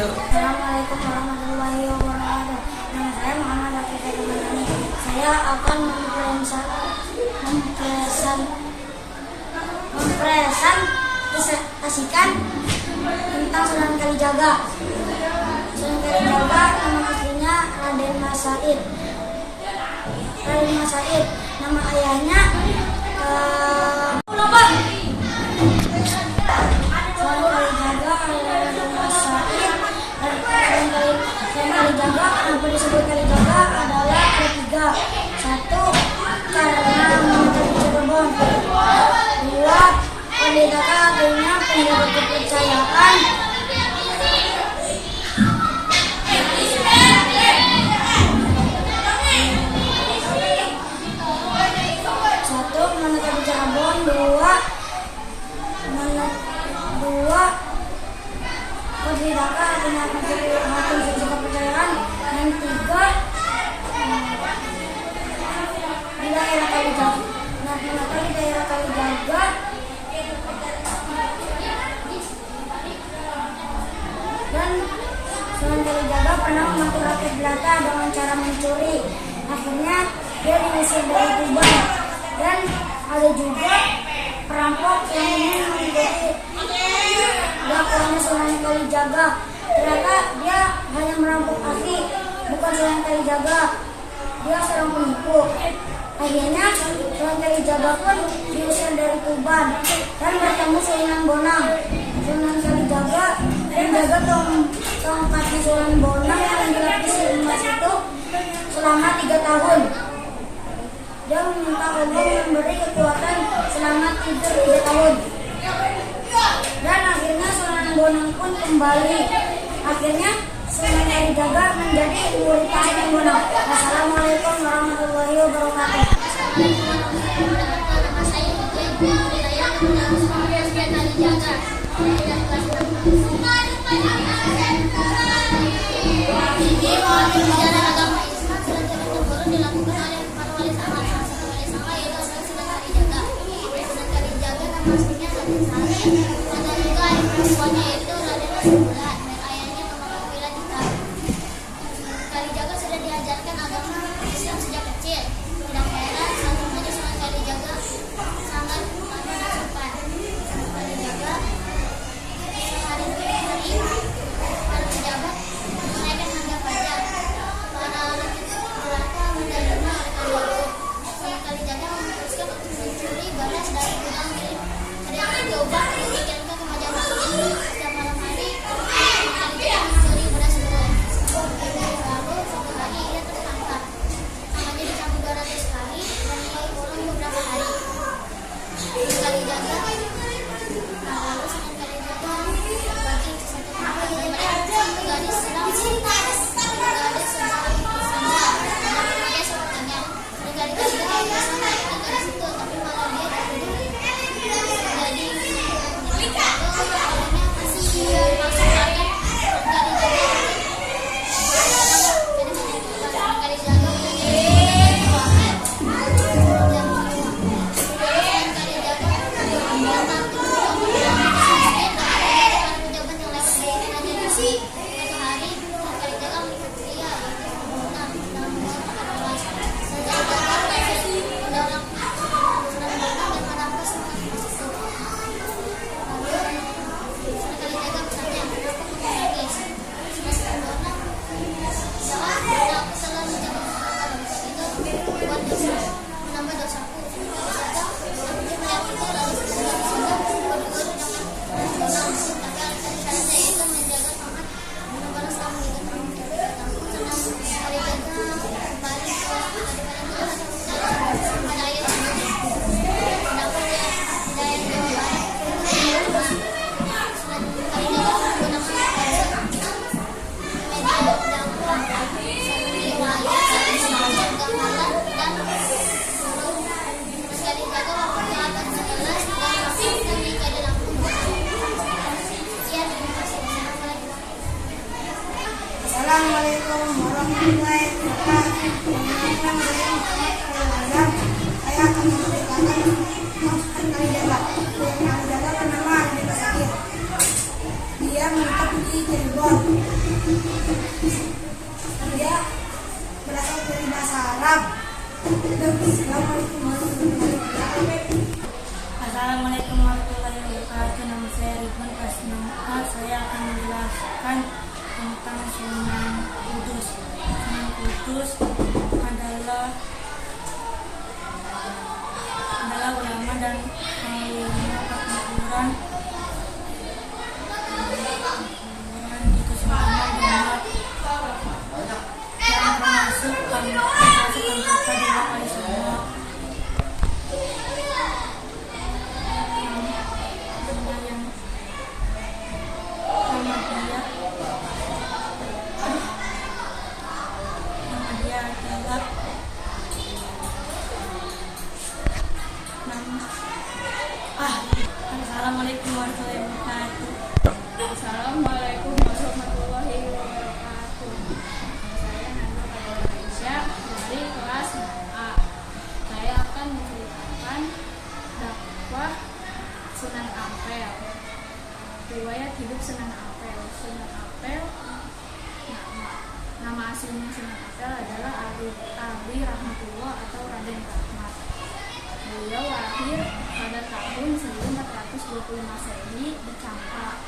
Assalamualaikum warahmatullahi wabarakatuh. Nama saya Muhammad Afif Rahmani. Saya akan mempresentasikan tentang Sunan Kalijaga. Sunan Kalijaga nama aslinya Raden Mas Said. Nama ayahnya Sunan Kalijaga Raden Mas Said. Kalijaga, kenapa disebut Kalijaga adalah ada tiga. Satu, karena menjadi Cirebon. Dua, Kalijaga akhirnya penjaga kepercayaan. Satu, menetap di Cirebon. Dua, Kalijaga akhirnya penjaga kepercayaan. Dan tiga, di daerah Kalijaga. Kenapa di daerah Kalijaga? Dan Sunan Kalijaga pernah membantu rakyat Belanda dengan cara mencuri. Akhirnya dia diusir dari Tuban. Dan ada juga perampok yang ingin mengikuti dakwaannya Sunan Kalijaga. Ternyata dia hanya merampok asli, bukan Sunan Kalijaga. Dia seorang penipu. Akhirnya Sunan Kalijaga pun diusir dari Tuban dan bertemu Sunan Bonang. Sunan Kalijaga menjaga tongkatnya Sunan Bonang yang dilapisi emas itu selama 3 tahun. Dia meminta Allah memberi kekuatan selama 3 tahun. Dan akhirnya Sunan Bonang pun kembali. Akhirnya Sunan Kalijaga menjadi murid Sunan Bonang. Assalamualaikum warahmatullahi wabarakatuh. Kalijaga sudah diajarkan agama Islam sejak kecil. Tidak heran saat remaja Sunan Kalijaga sangat mapan dan sopan. Kalijaga sehari-hari para pejabat menaikkan harga pajak. Para rakyat jelata menerima oleh Kalijaga. Sunan Kalijaga memutuskan untuk mencuri beras dari gudang milik. Ada yang mencoba dikirimkan ke Majapahit. Setiap malam hari Kalijaga mencuri beras itu. Lalu suatu hari ia tertangkap. Namanya dicambuk 200 kali dan ia kurung beberapa hari. Kalijaga lalu Sunan Kalijaga bagi satu hari satu gadis sedang gadis sedang bersandar dan remaja sepertinya. Dan Kalijaga bersama dengan gadis itu, tapi malah dia tertidur. Jadi akhirnya masih masuk rakyat Assalamualaikum warahmatullahi wabarakatuh. Saya akan menceritakan Sunan Kalijaga. Sunan Kalijaga bernama Raden Mas Said. Dia menetap di Cirebon. Assalamualaikum warahmatullahi wabarakatuh. Nama saya Ridwan kelas 6A. Saya akan menjelaskan tentang Sunan Kudus. Sunan Kudus adalah ulama dan panglima pertempuran di Kesultanan Demak yang termasuk anggota Dewan Wali Songo. Assalamualaikum warahmatullahi wabarakatuh. Assalamualaikum warahmatullahi wabarakatuh. Saya Nanda Indonesia dari kelas A. Saya akan menceritakan dakwah Sunan Ampel. Riwayat hidup Sunan Ampel. Sunan Ampel, nama aslinya Sunan Ampel adalah Ali Rahmatullah atau Raden Rahmat. Beliau lahir pada tahun 1425 Masehi di Campa.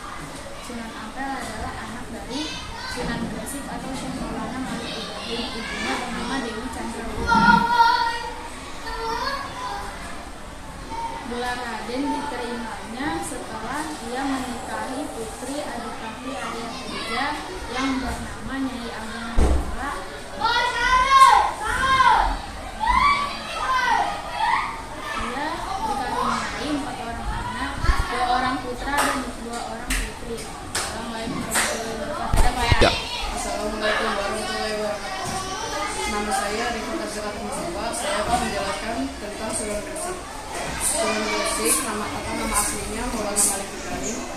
Sunan Ampel adalah anak dari Sunan Gresik atau Syekh Maulana Malik Ibrahim. Ibunya bernama Dewi Chandrawati. Gelar Raden diterimanya setelah ia menikahi putri Adipati Arya Teja yang bernama Nyai Ageng Mangala. Ia dikaruniai 4 orang anak, 2 orang putra dan 2 orang putri. Assalamualaikum warahmatullahi wabarakatuh. Assalamualaikum warahmatullahi wabarakatuh. Nama saya Rifat Azzakat Mustafa. Saya akan menjelaskan tentang Sunan Gresik. Sunan Gresik nama aslinya Maulana Malik Ibrahim.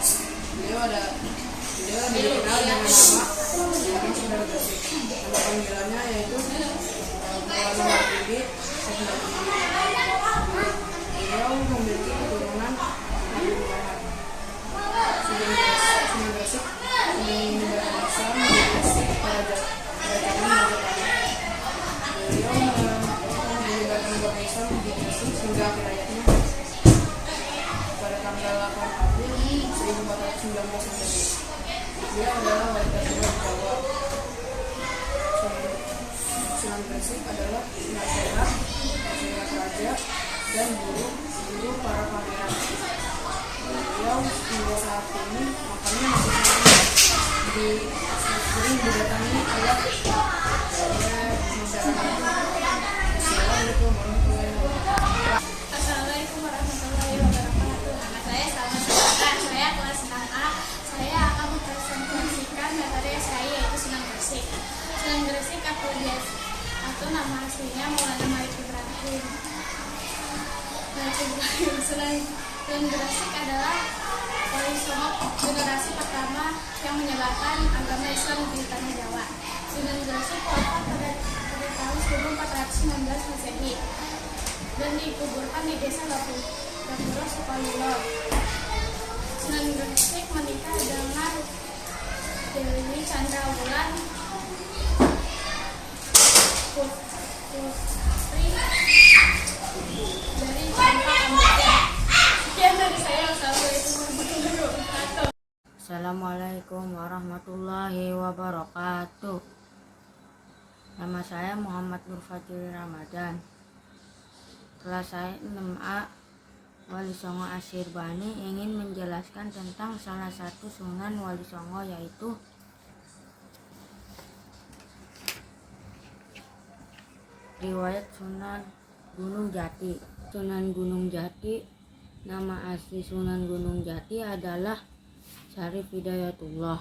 Beliau dikenal dengan nama Sunan Gresik. Nama panggilannya yaitu Maulana Malik Ibrahim. Beliau memiliki keturunan Nabi Muhammad. Sunan Gresik menyebarkan Islam di Gresik pada zaman Majapahit. Beliau menyebarkan agama Islam di Gresik hingga akhir hayatnya pada tanggal 8 April 1419 Masehi. Dia adalah wali kedua di Jawa. Sunan Gresik adalah penasehat raja dan guru para pangeran. Beliau hingga saat ini makamnya masih sering didatangi oleh masyarakat. Assalamualaikum warahmatullahi wabarakatuh. Assalamualaikum warahmatullahi wabarakatuh. Nama saya Salma Sultan. Saya kelas 6A. Saya akan mempresentasikan metode SKI yaitu Sunan Gresik. Sunan Gresik atau nama aslinya Maulana Malik Ibrahim. Sunan Gresik adalah Wali Songo generasi pertama yang menyebarkan agama Islam di tanah Jawa. Sunan Gresik wafat pada tahun 1419 Masehi dan dikuburkan di desa Gapura Sukolilo. Sunan Gresik menikah dengan Dewi Chandrawulan, putri dari Campa Kamboja. Sekian dari saya. Assalamualaikum warahmatullahi wabarakatuh. Nama saya Muhammad Nur Fajri Ramadan. Kelas saya 6A. Wali Songo Ashirbani ingin menjelaskan tentang salah satu sunan Wali Songo, yaitu riwayat Sunan Gunung Jati. Sunan Gunung Jati, nama asli Sunan Gunung Jati adalah Syarif Hidayatullah.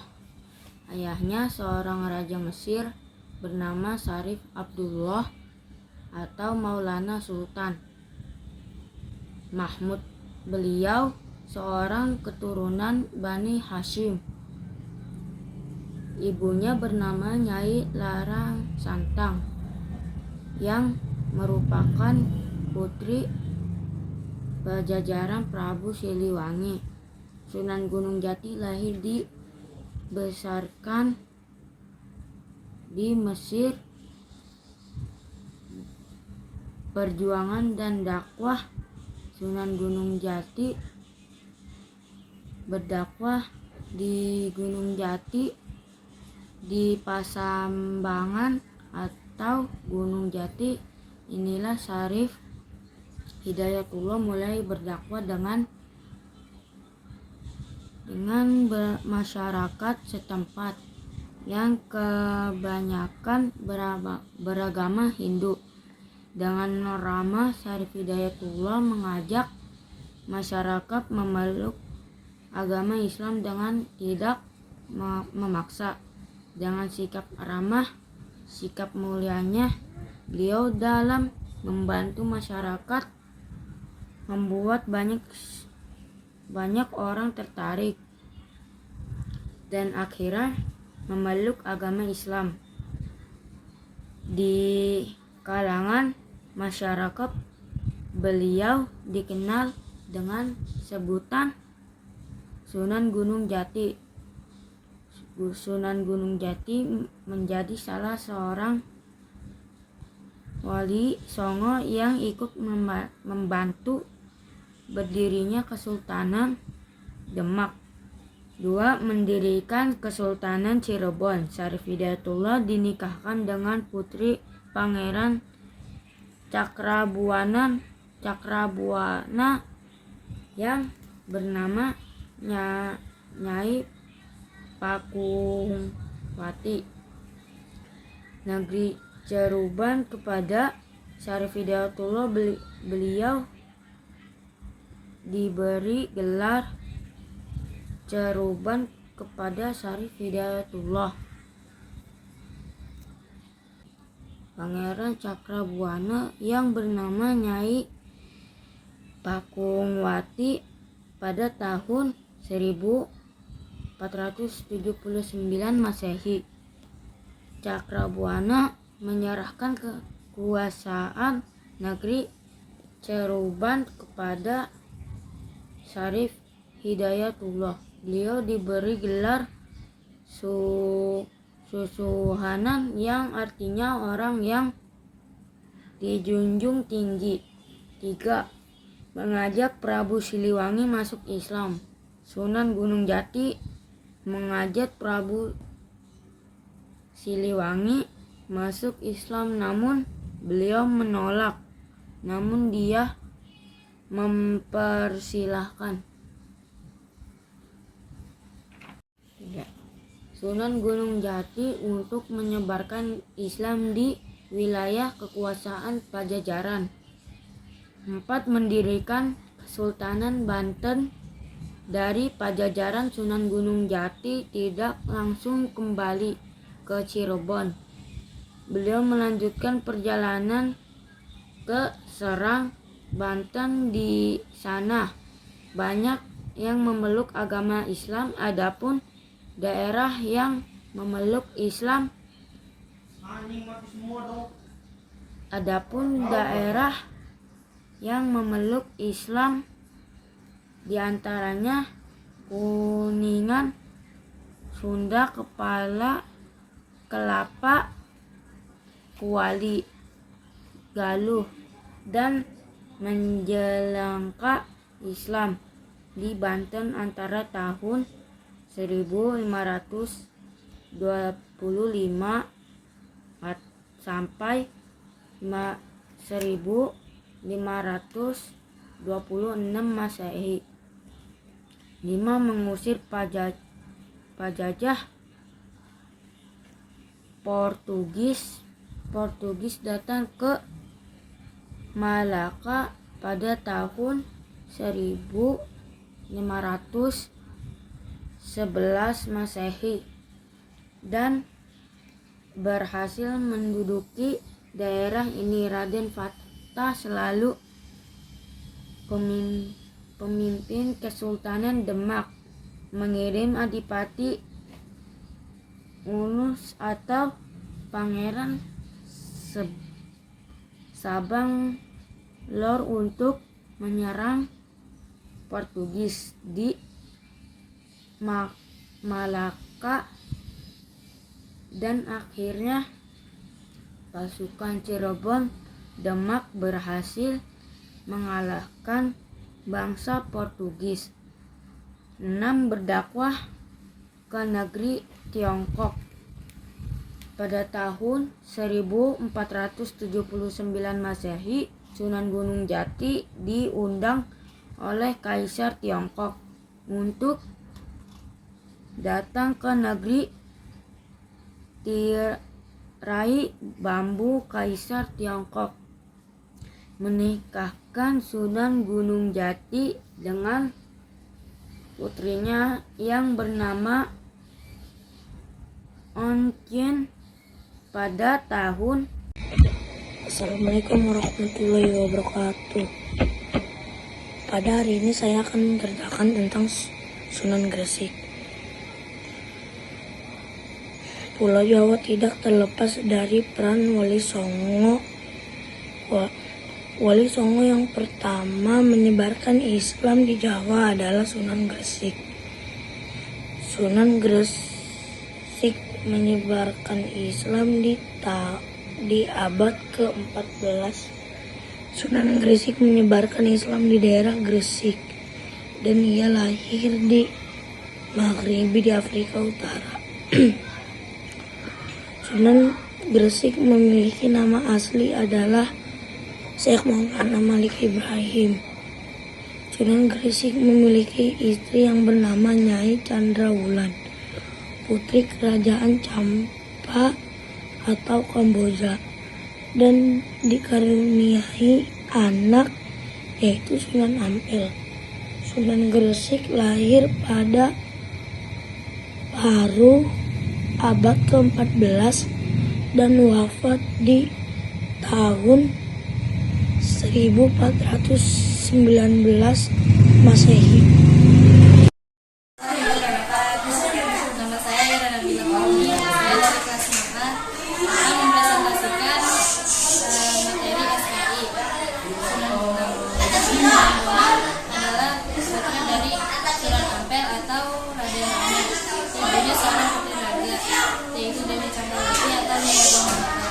Ayahnya seorang raja Mesir bernama Syarif Abdullah atau Maulana Sultan Mahmud. Beliau seorang keturunan Bani Hashim. Ibunya bernama Nyai Larang Santang yang merupakan putri Pajajaran Prabu Siliwangi. Sunan Gunung Jati lahir dibesarkan di Mesir perjuangan dan dakwah. Sunan Gunung Jati berdakwah di Gunung Jati, di Pasambangan atau Gunung Jati. Inilah Syarif Hidayatullah mulai berdakwah dengan masyarakat setempat yang kebanyakan beragama Hindu. Dengan ramah, Syarif Hidayatullah mengajak masyarakat memeluk agama Islam dengan tidak memaksa. Dengan sikap ramah, sikap mulianya, beliau dalam membantu masyarakat membuat banyak orang tertarik dan akhirnya memeluk agama Islam. Di kalangan masyarakat, beliau dikenal dengan sebutan Sunan Gunung Jati. Sunan Gunung Jati menjadi salah seorang wali Songo yang ikut membantu berdirinya Kesultanan Demak. 2. Mendirikan Kesultanan Cirebon. Syarif Hidayatullah dinikahkan dengan putri Pangeran Cakrabuana yang bernama Nyai Pakungwati. Negeri Ceruban. Kepada Syarif Hidayatullah beliau diberi gelar Ceruban kepada Syarif Hidayatullah. Pangeran Cakrabuana yang bernama Nyai Pakungwati pada tahun 1479 Masehi. Cakrabuana menyerahkan kekuasaan negeri Ceruban kepada Syarif Hidayatullah. Beliau diberi gelar Susuhanan yang artinya orang yang dijunjung tinggi. 3. Mengajak Prabu Siliwangi masuk Islam. Sunan Gunung Jati mengajak Prabu Siliwangi masuk Islam, namun beliau menolak. Namun dia mempersilahkan. Sunan Gunung Jati untuk menyebarkan Islam di wilayah kekuasaan Pajajaran. 4. Mendirikan Kesultanan Banten. Dari Pajajaran, Sunan Gunung Jati tidak langsung kembali ke Cirebon. Beliau melanjutkan perjalanan ke Serang, Banten. Di sana banyak yang memeluk agama Islam. Adapun daerah yang memeluk Islam diantaranya Kuningan, Sunda, Kepala, Kelapa, Kuali, Galuh, dan Menjelangka. Islam di Banten antara tahun 1525 sampai 1526 Masehi. 5. Mengusir penjajah Portugis datang ke Malaka pada tahun 1511 Masehi dan berhasil menduduki daerah ini. Raden Fatah selalu pemimpin Kesultanan Demak mengirim Adipati Unus atau Pangeran Sabang Lor untuk menyerang Portugis di Malaka, dan akhirnya pasukan Cirebon Demak berhasil mengalahkan bangsa Portugis. 6. Berdakwah ke negeri Tiongkok. Pada tahun 1479 Masehi, Sunan Gunung Jati diundang oleh Kaisar Tiongkok untuk datang ke negeri tirai bambu Kaisar Tiongkok, menikahkan Sunan Gunung Jati dengan putrinya yang bernama Oncien pada tahun. Assalamualaikum warahmatullahi wabarakatuh. Pada hari ini saya akan menceritakan tentang Sunan Gresik. Pulau Jawa tidak terlepas dari peran Wali Songo. Wali Songo yang pertama menyebarkan Islam di Jawa adalah Sunan Gresik. Sunan Gresik menyebarkan Islam di abad ke-14. Sunan Gresik menyebarkan Islam di daerah Gresik dan ia lahir di Maghribi di Afrika Utara. Sunan Gresik memiliki nama asli adalah Syekh Maulana Malik Ibrahim. Sunan Gresik memiliki istri yang bernama Nyai Chandrawulan, putri kerajaan Campa atau Kamboja, dan dikaruniai anak yaitu Sunan Ampel. Sunan Gresik lahir pada paruh abad ke-14 dan wafat di tahun 1419 Masehi. Nama saya Ira Nabila Fahmi. Saya dari kelas 4 akan mempresentasikan materi SKI. Sunan Bonang adalah putra dari Sunan Ampel atau Raden Ampel. Ibunya seorang putri raja, yaitu Dewi Chandrawati atau Nyai Ageng Mata.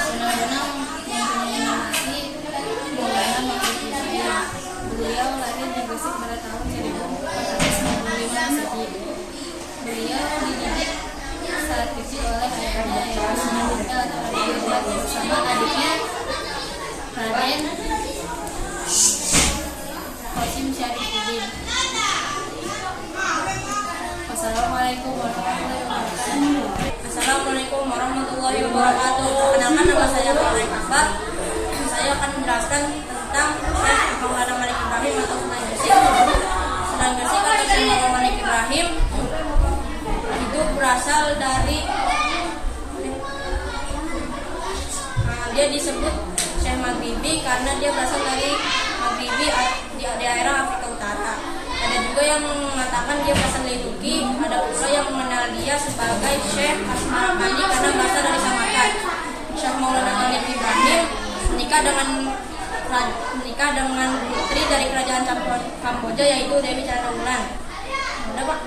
Sunan Bonang mempunyai nama asli Maulana Malik Ibrahim. Beliau lahir di Gresik pada tahun 1495 Masehi. Beliau dididik saat kecil oleh ayahnya yaitu Sunan Ampel atau Raden Ampel bersama adiknya Raden Qasim Syarifuddin. Assalamualaikum warahmatullahi wabarakatuh. Assalamualaikum warahmatullahi wabarakatuh. Perkenalkan, nama saya Farid Akbar. Saya akan menjelaskan tentang Syekh Maulana Malik Ibrahim atau Sunan Gresik. Sunan Gresik atau Syekh Maulana Malik Ibrahim itu berasal dari dia disebut Syekh Maghribi karena dia berasal dari Maghribi di daerah Afrika Utara. Ada juga yang mengatakan dia berasal dari Turki. Ada pula yang mengenal dia sebagai Syekh Asmarakandi karena berasal dari Samarkand. Syekh Maulana Malik Ibrahim menikah dengan putri dari kerajaan Kamboja yaitu Dewi Chandrawulan. Udah, Pak.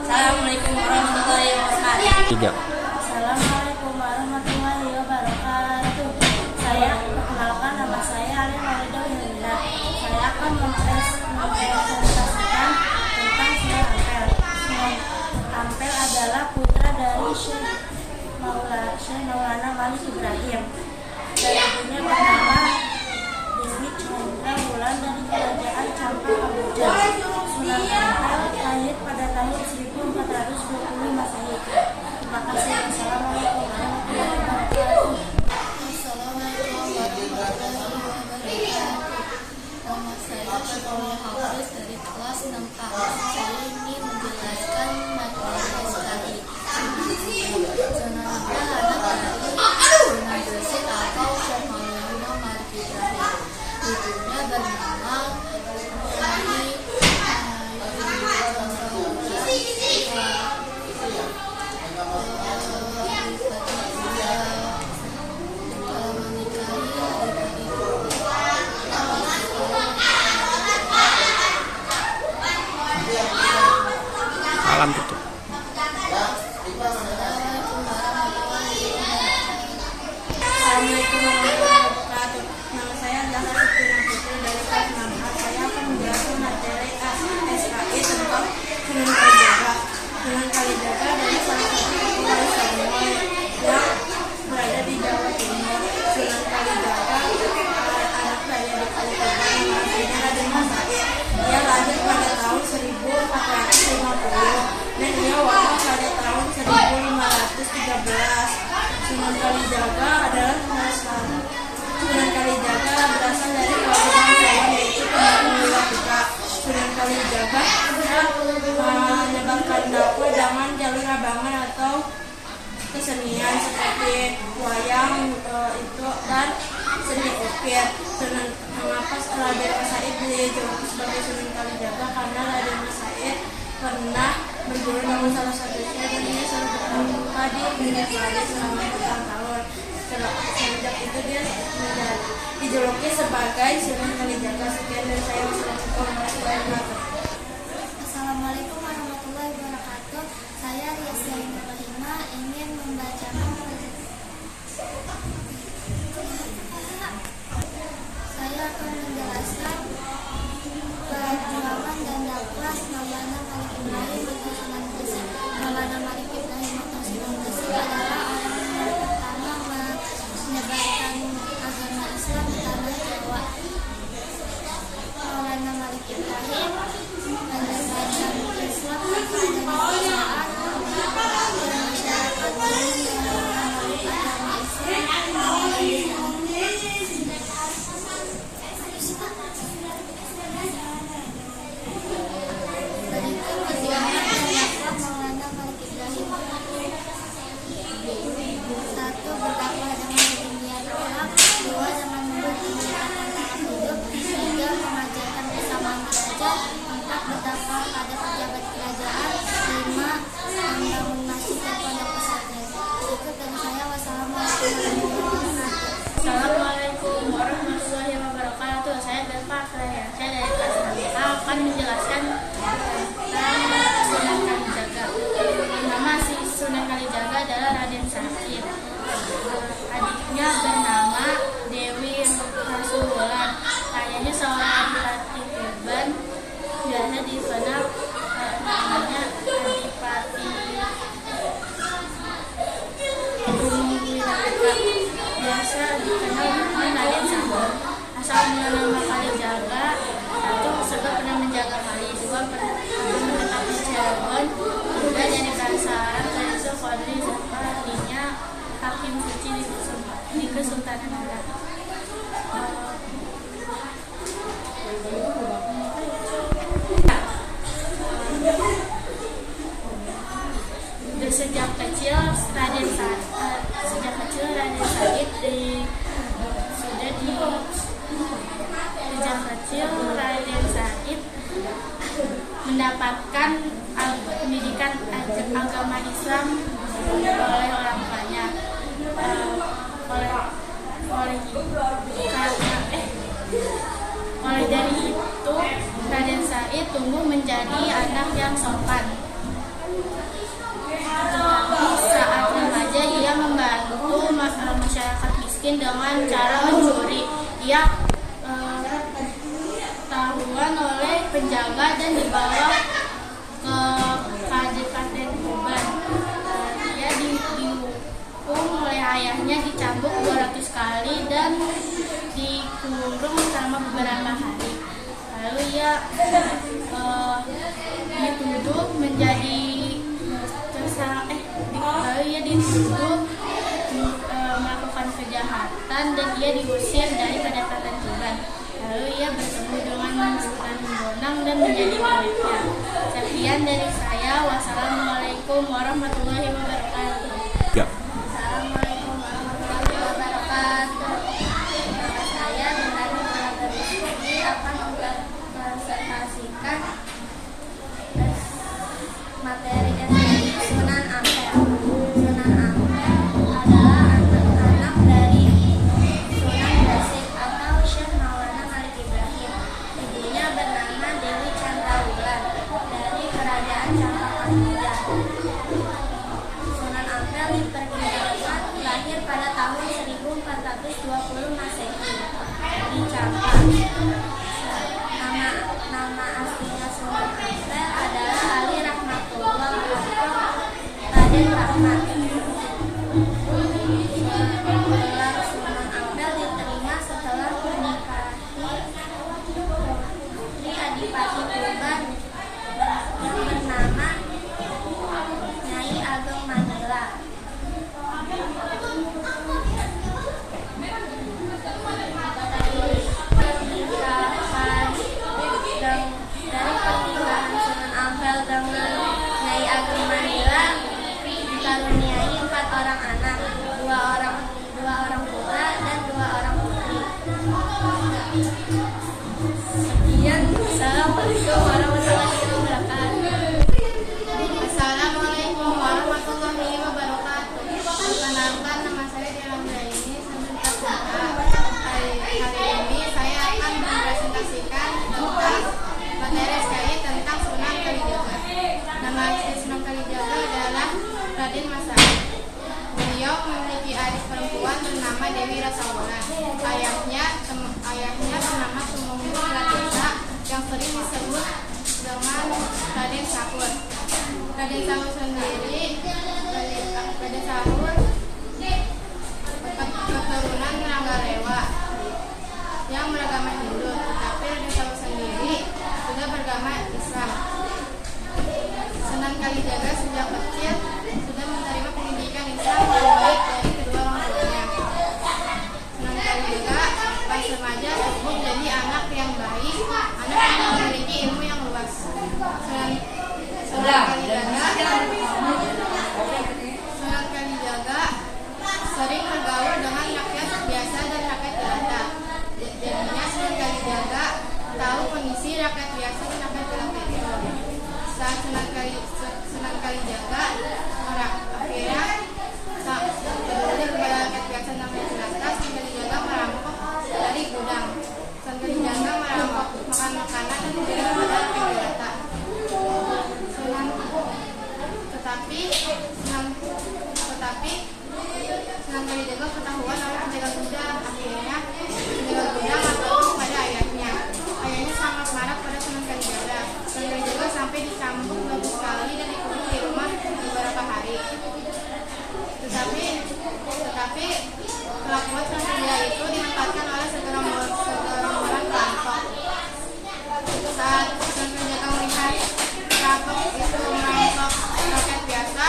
Assalamualaikum warahmatullahi wabarakatuh. Assalamualaikum warahmatullahi wabarakatuh. Saya perkenalkan, nama saya Ali Maulida Winda. Saya akan mempresentasikan tentang Sunan Ampel. Sunan Ampel adalah putra dari Syekh Maulana Malik Ibrahim. Dan ibunya bernama Dewi Chandrawulan dari kerajaan Campa Kamboja. Sunan Ampel lahir pada tahun 1420 Masehi. Terima kasih. Assalamualaikum warahmatullahi wabarakatuh. Assalamualaikum warahmatullahi wabarakatuh. Nama saya Syifullah Hafiz dari kelas 6A. Saya ingin menjelaskan materi SKI. Sunan Ampel anak dari Sunan Gresik atau Syekh Maulana Malik Ibrahim. Ibunya bernama Nyai Assalamualaikum warahmatullahi wabarakatuh. Nama saya adalah Septina Putri dari kelas 6A. Saya akan menjelaskan materi SKI tentang Sunan Kalijaga. Sunan Kalijaga adalah salah satu tokoh wali songo yang berada di Jawa Timur. Sunan Kalijaga anak saya di Kalikuban, namanya Raden Masaid. Ia lahir pada tahun 1450 dan ia wafat pada tahun 1513. Sunan Kalijaga adalah Sunan Kalijaga berasal dari keluarga bangsawan yaitu Kulatika. Sunan Kalijaga menyebarkan dakwah dengan jalur abangan atau kesenian seperti wayang itu dan seni ukir. Mengapa Raden Masaid dijuluki sebagai Sunan Kalijaga? Karena Raden Masaid pernah berguru dengan salah satu syekh dan dia selalu bertapa di pinggir kali selama bertahun-tahun. Sejak itu dia dijuluki sebagai Sunan Kalijaga. Sekian dari saya. Wassalamualaikum warahmatullahi wabarakatuh. Assalamualaikum warahmatullahi wabarakatuh. Saya Riasya Ibrahima ingin membacakan saya akan menjelaskan perjuangan dan dakwah Maulana Malik Ibrahim atau Sunan Gresik. Maulana Malik Ibrahim atau Sunan Gresik adalah orang yang pertama menyebarkan agama Islam di tanah Jawa. Maulana Malik Ibrahim menyebarkan Islam tanpa adanya perbedaan dan masyarakat umum yang menganut agama Islam. Satu, berdakwah dengan ketinggian akhlak. Dua, dengan mempertinggikan taraf hidup. Tiga, mengajarkan kesamaan derajat. Empat, berdakwah pada pejabat kerajaan. Lima, membangun masjid dan pondok pesantren. Cukup dari saya. Wassalamualaikum warahmatullahi wabarakatuh. Assalamualaikum warahmatullahi wabarakatuh. Saya Delpa Saya dari kelas 6A akan menjelaskan tentang Sunan Kalijaga. Nama si Sunan Kalijaga adalah Raden Said. Adiknya bernama Dewi Hasulan. Ayahnya seorang adipati Tuban, biasa dikenal namanya Adipati Gunung Wiraka, biasa dikenal dengan Raden Said. Asal mula nama Kalijaga, satu sebab pernah menjaga kali, dua pernah menetap di Cirebon, tiga dari Kasaran, dari Sukhodri, artinya hakim suci di Kesultanan Negara. Sejak kecil Raden Said mendapatkan pendidikan agama Islam oleh orang tuanya. Oleh dari itu Raden Said tumbuh menjadi anak yang sopan. Saat remaja ia membantu masyarakat miskin dengan cara mencuri. Ia tahuan oleh penjaga dan dibawa ke Kabupaten Tuban. Ia dihukum oleh ayahnya, dicambuk 200 kali dan dikurung selama beberapa hari. Lalu ia dituduh menjadi lalu ia dituduh melakukan kejahatan dan ia diusir dari Kadapatan Tuban. Lalu ia bertemu dengan Sunan Bonang dan menjadi muridnya. Sekian dari saya. Wassalamualaikum warahmatullahi wabarakatuh. Ya. Assalamualaikum warahmatullahi wabarakatuh. Nama saya Nurani Muhammad akan mempresentasikan materi Sunan Ampel. Sunan Ampel adalah anak dari Sunan Gresik atau Syekh Maulana Malik Ibrahim. Ibunya bernama Dewi Cantrawulan dari Kerajaan Campakajaya. Sunan Ampel 320 Masehi di Campa. Nama aslinya Sunan Ampel adalah Ali Rahmatullah atau Raden Rahmat. Gelar Sunan Ampel diterima setelah menikahi putri Adipati Tuban yang bernama Nyai Ageng Mandela. Dari pernikahan Sunan Ampel dengan Nyai Ageng Mandela dikaruniai 4 orang anak, 2 orang putra dan 2 orang putri. Sekian, assalamualaikum warahmatullahi wabarakatuh. Assalamualaikum warahmatullahi wabarakatuh. Perkenalkan, nama saya Diramdaini Sanjita. Hari ini saya akan mempresentasikan tentang materi SKI tentang Sunan Kalijaga. Nama asli Sunan Kalijaga adalah Raden Mas Said. Beliau memiliki adik perempuan bernama Dewi Rasawulan. Ayahnya bernama Tumenggung Latisa yang sering disebut dengan Raden Sahur. Raden Sahur sendiri keturunan Ranggarewa yang beragama Hindu, tetapi Raden Sahur sendiri sudah beragama Islam. Sunan Kalijaga sejak kecil sudah menerima pendidikan Islam yang baik dari kedua orang tuanya. Sunan Kalijaga pas remaja tumbuh jadi anak yang baik, anak yang memiliki ilmu yang luas. Sunan Kalijaga sering bergaul dengan rakyat biasa dan rakyat jelata. Jadinya Sunan Kalijaga tahu kondisi rakyat biasa dan rakyat jelata itu. Saat Sunan Kalijaga akhirnya peduli kepada rakyat biasa dan rakyat jelata, Sunan Kalijaga merampok dari gudang. Sunan Kalijaga merampok makanan dan diberikan kepada rakyat jelata. Tetapi Sunan Kalijaga ketahuan oleh penjaga gudang. Akhirnya penjaga gudang lapor kepada ayahnya. Ayahnya sangat marah pada Sunan Kalijaga. Sunan Kalijaga sampai dicambuk 2 kali dan dikurung di rumah beberapa hari. Tetapi kelakuan Sunan Kalijaga itu dimanfaatkan oleh segerombolan perampok. Saat Sunan Kalijaga melihat perampok itu merampok rakyat biasa,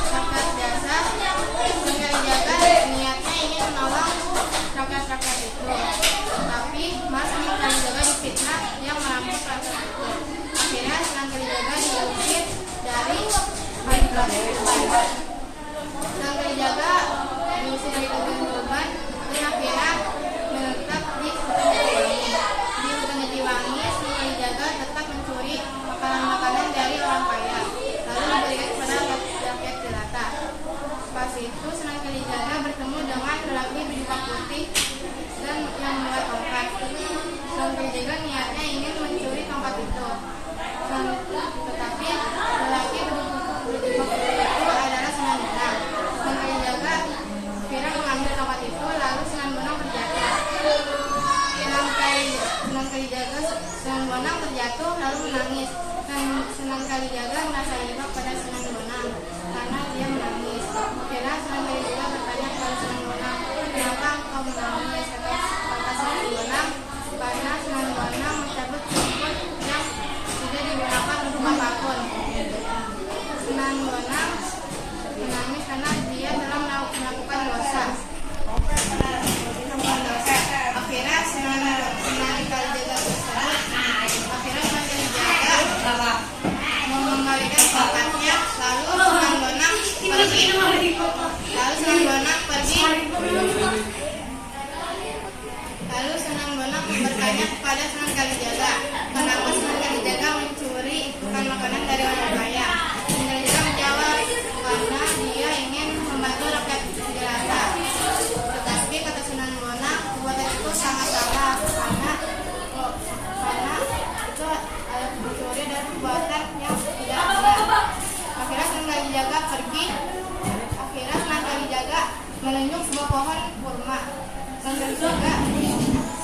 Sunan Kalijaga niatnya ingin menolong rakyat-rakyat itu, tapi malah Sunan Kalijaga difitnah yang merampok rakyat itu. Akhirnya Sunan Kalijaga diusir dari Tuban. Sunan Kalijaga diusir dari Tuban dan akhirnya menetap di hutan Jatiwangi. Di hutan Jatiwangi, Sunan Kalijaga tetap mencuri makanan-makanan dari orang kaya, lalu diberikan kepada rakyat jelata. Pas itu Sunan Kalijaga bertemu dengan lelaki berjubah putih dan yang membawa tongkat. Sunan Kalijaga niatnya ingin mencuri tongkat itu, tetapi lelaki berjubah putih itu adalah Sunan Bonang. Sunan Kalijaga kira mengambil tongkat itu, lalu Sunan Bonang terjatuh. Sunan Bonang terjatuh lalu menangis. Sunan Kalijaga merasa iba pada Sunan Bonang karena dia menangis. Kira Sunan Kalijaga bertanya kepada Sunan Bonang, kenapa engkau menangis? Kata Sunan Bonang, karena Sunan Bonang mencabut rumput yang sudah digunakan untuk apapun. Sunan Bonang menangis karena dia telah melakukan dosa. Akhirnya Sunan Kalijaga mengembalikan tongkatnya, lalu Sunan Bonang bertanya kepada Sunan Kalijaga, kenapa Sunan Kalijaga mencuri makanan dari orang kaya? Sunan Kalijaga menjawab, karena dia ingin membantu rakyat jelata. Tetapi kata Sunan Bonang, perbuatan itu sangat salah karena itu mencuri dan perbuatan yang tidak benar. Akhirnya Sunan Kalijaga pergi. Sunan Kalijaga menunjuk sebuah pohon kurma. Sunan Kalijaga,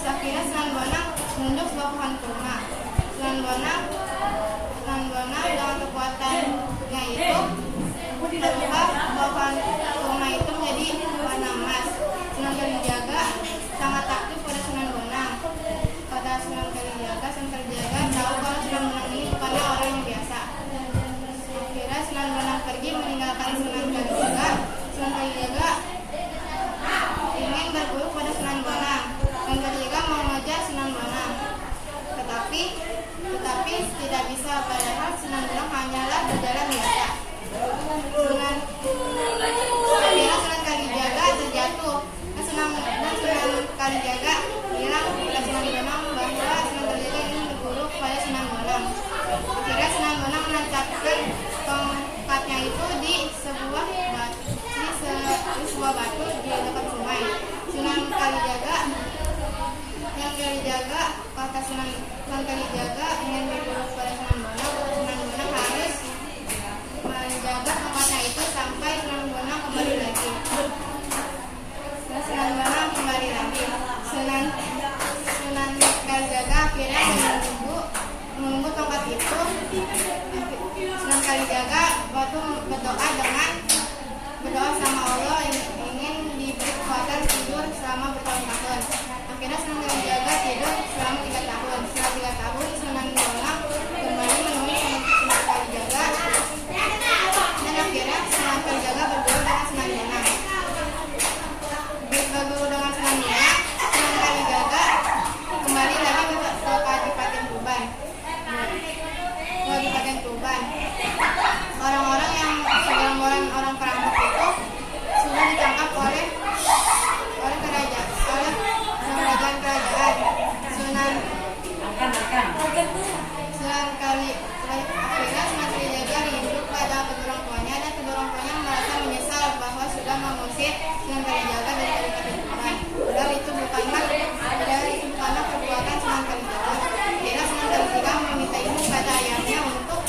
akhirnya Sunan Bonang menunjuk sebuah pohon kurma. Sunan Bonang dengan kekuatannya itu berubah pohon kurma itu menjadi warna emas. Sunan Kalijaga sangat takut pada Sunan Bonang. Kata Sunan Kalijaga tahu kalau Sunan Bonang ini bukanlah orang yang biasa. Akhirnya Sunan Bonang pergi meninggalkan Sunan Kalijaga. Sunan Kalijaga ingin berguru pada Sunan Bonang. Sunan Kalijaga mau mengajar Sunan Bonang, tetapi tidak bisa, padahal Sunan Bonang hanyalah berjalan biasa. Akhirnya Sunan Kalijaga terjatuh dan Sunan Kalijaga bilang kepada Sunan Bonang bahwa Sunan Kalijaga ingin berguru kepada Sunan Bonang. Akhirnya Sunan Bonang menancapkan tongkatnya itu di sebuah batu di dekat sungai. Sunan Kalijaga kata Sunan Kalijaga ingin berguru kepada Sunan Bonang. Sunan Bonang harus menjaga tongkatnya itu sampai Sunan Bonang kembali lagi. Sunan Bonang kembali lagi. Sunan Kalijaga akhirnya menunggu tongkat itu. Sunan Kalijaga waktu berdoa sama Allah ingin diberi kekuatan tidur selama bertahun-tahun. Akhirnya Sunan Kalijaga tidur selama 3 tahun. Setelah 3 tahun Sunan Bonang kembali menemui Sunan Kalijaga dan akhirnya Sunan Kalijaga berguru dengan Sunan Bonang. Berguru dengan Sunan Bonang, Sunan Kalijaga kembali lagi ke Kadipaten Tuban. Orang-orang perampok itu sudah ditangkap oleh kerajaan. Akhirnya Sunan Kalijaga hidup pada kedua orang tuanya, dan kedua orang tuanya merasa menyesal bahwa sudah mengusir Sunan Kalijaga dari Kadipaten Tuban. Padahal itu bukanlah perbuatan Sunan Kalijaga. Akhirnya Sunan Kalijaga meminta ilmu pada ayahnya untuk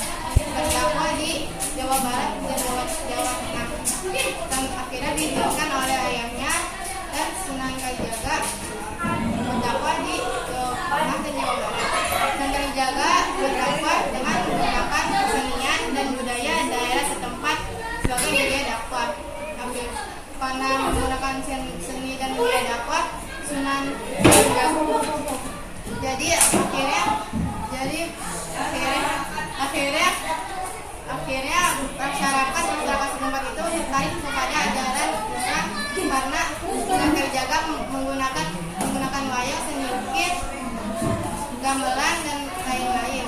berdakwah di Jawa Barat dan Jawa Tengah. Dan akhirnya diizinkan oleh ayahnya, dan Sunan Kalijaga berdakwah di Jawa Tengah dan Jawa Barat. Sunan Kalijaga berdakwah dengan menggunakan kesenian dan budaya daerah setempat sebagai media dakwah. Karena menggunakan seni dan budaya dakwah, Sunan Kalijaga akhirnya masyarakat setempat itu tertarik kepada ajaran Islam, karena Sunan Kalijaga menggunakan wayang, seni lukis, gamelan dan lain-lain.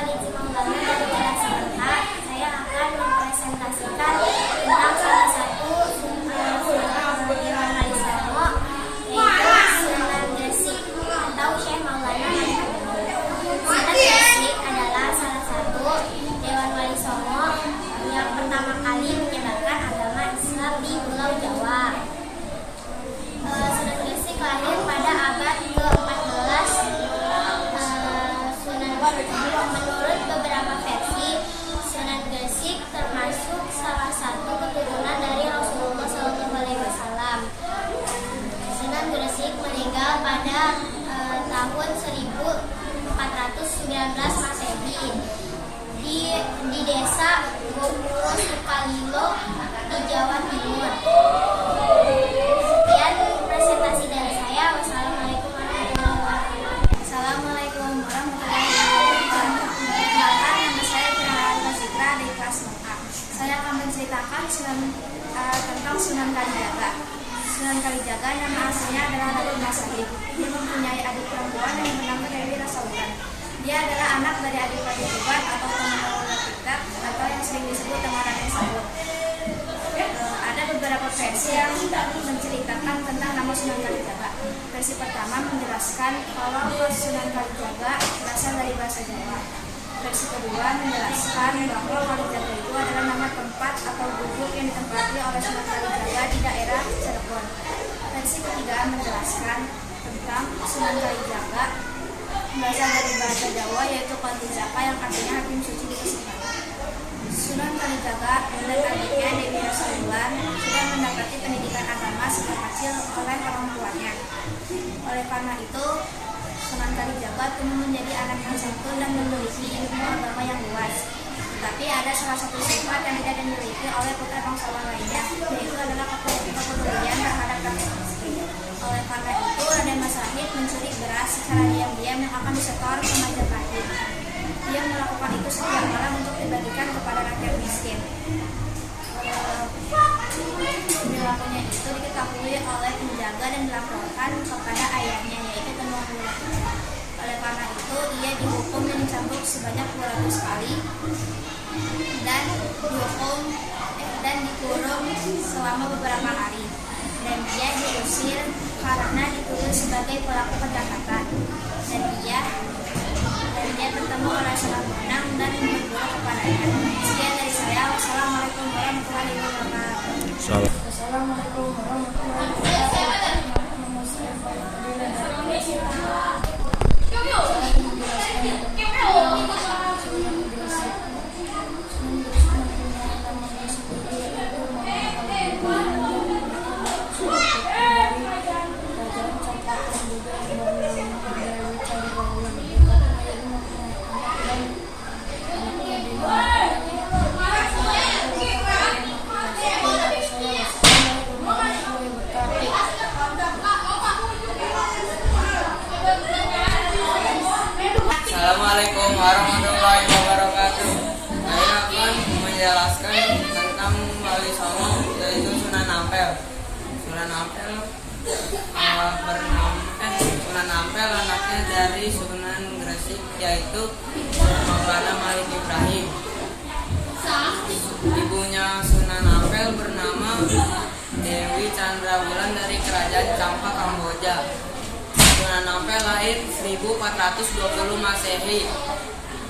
Khalid Maulana dari kelas 4. Saya akan mempresentasikan tentang salah satu Dewan Wali Songo, yaitu Sunan Gresik atau Syekh Maulana Nahdlatul. Sunan Gresik adalah salah satu Dewan Wali Songo yang pertama kali menyebarkan agama Islam di Pulau Jawa. Sunan Gresik lahir pada abad ke-14. Menurut beberapa versi, Sunan Gresik termasuk salah satu keturunan dari Rasulullah SAW. Sunan Gresik meninggal pada tahun 1419 Masehi di desa Gomuro Sukalilo di Jawa Timur. Sekian presentasi dari saya. Wassalamualaikum warahmatullahi wabarakatuh. Assalamualaikum warahmatullahi wabarakatuh. Perkenalkan, nama saya Firman Zikra dari kelas 4A. Saya akan menceritakan tentang Sunan Kalijaga. Sunan Kalijaga nama aslinya adalah Raden Masahid. Dia mempunyai adik perempuan yang bernama Dewi Rasaulan. Dia adalah anak dari Adipati Tuban atau pengelola kitab atau yang sering disebut dengan Raden Sabur. Ada beberapa versi yang menceritakan tentang nama Sunan Kalijaga. Versi pertama menjelaskan kalau Sunan Kalijaga berasal dari bahasa Jawa. Versi kedua menjelaskan bahwa Kalijaga itu adalah nama tempat atau gubuk yang ditempati oleh Sunan Kalijaga di daerah Cirebon. Versi ketiga menjelaskan tentang Sunan Kalijaga berasal dari bahasa Jawa, yaitu Kalitijaka yang artinya hakim suci di kesukaan. Sunan Kalijaga dan adiknya Dewi Rasaulan sudah mendapati pendidikan agama sejak kecil oleh orang tuanya. Oleh karena itu, Sunan Kalijaga tumbuh menjadi anak yang santun dan memiliki ilmu agama yang luas. Tetapi ada salah satu sifat yang tidak dimiliki oleh putra bangsawan lainnya, yaitu adalah kepedulian terhadap rakyat miskin. Oleh karena itu, Raden Masahid mencuri beras secara diam-diam yang akan disetor ke Majapahit. Dia melakukan itu setiap malam untuk dibagikan kepada rakyat miskin. Perilakunya itu diketahui oleh penjaga dan dilaporkan kepada ayahnya, yaitu Temenggung Wulan. Oleh karena itu, ia dihukum dan dicambuk sebanyak 200 kali dan dikurung selama beberapa hari. Dan dia diusir karena dituduh sebagai pelaku kejahatan. Dan dia bertemu oleh seorang benang dan berdoa kepadanya. Sekian dari saya. Wassalamualaikum warahmatullahi wabarakatuh. Assalamualaikum warahmatullahi wabarakatuh. Nama saya Fadila dari kelas 4. Assalamualaikum warahmatullahi wabarakatuh. Saya akan menjelaskan tentang Wali Songo, yaitu Sunan Ampel. Sunan Ampel anaknya dari Sunan Gresik, yaitu Maulana Malik Ibrahim. Ibunya Sunan Ampel bernama Dewi Chandrawulan dari kerajaan Champa, Kamboja. Sunan Ampel lahir 1420 Masehi.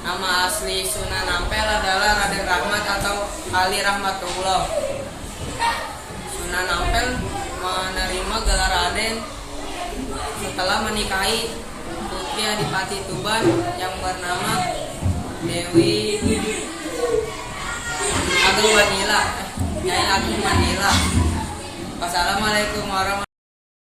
Nama asli Sunan Ampel adalah Raden Rahmat atau Ali Rahmatullah. Sunan Ampel menerima gelar Raden setelah menikahi putri Adipati Tuban yang bernama Dewi Agung Manila. Nyai Agung Manila. Wassalamualaikum warahmatullahi wabarakatuh.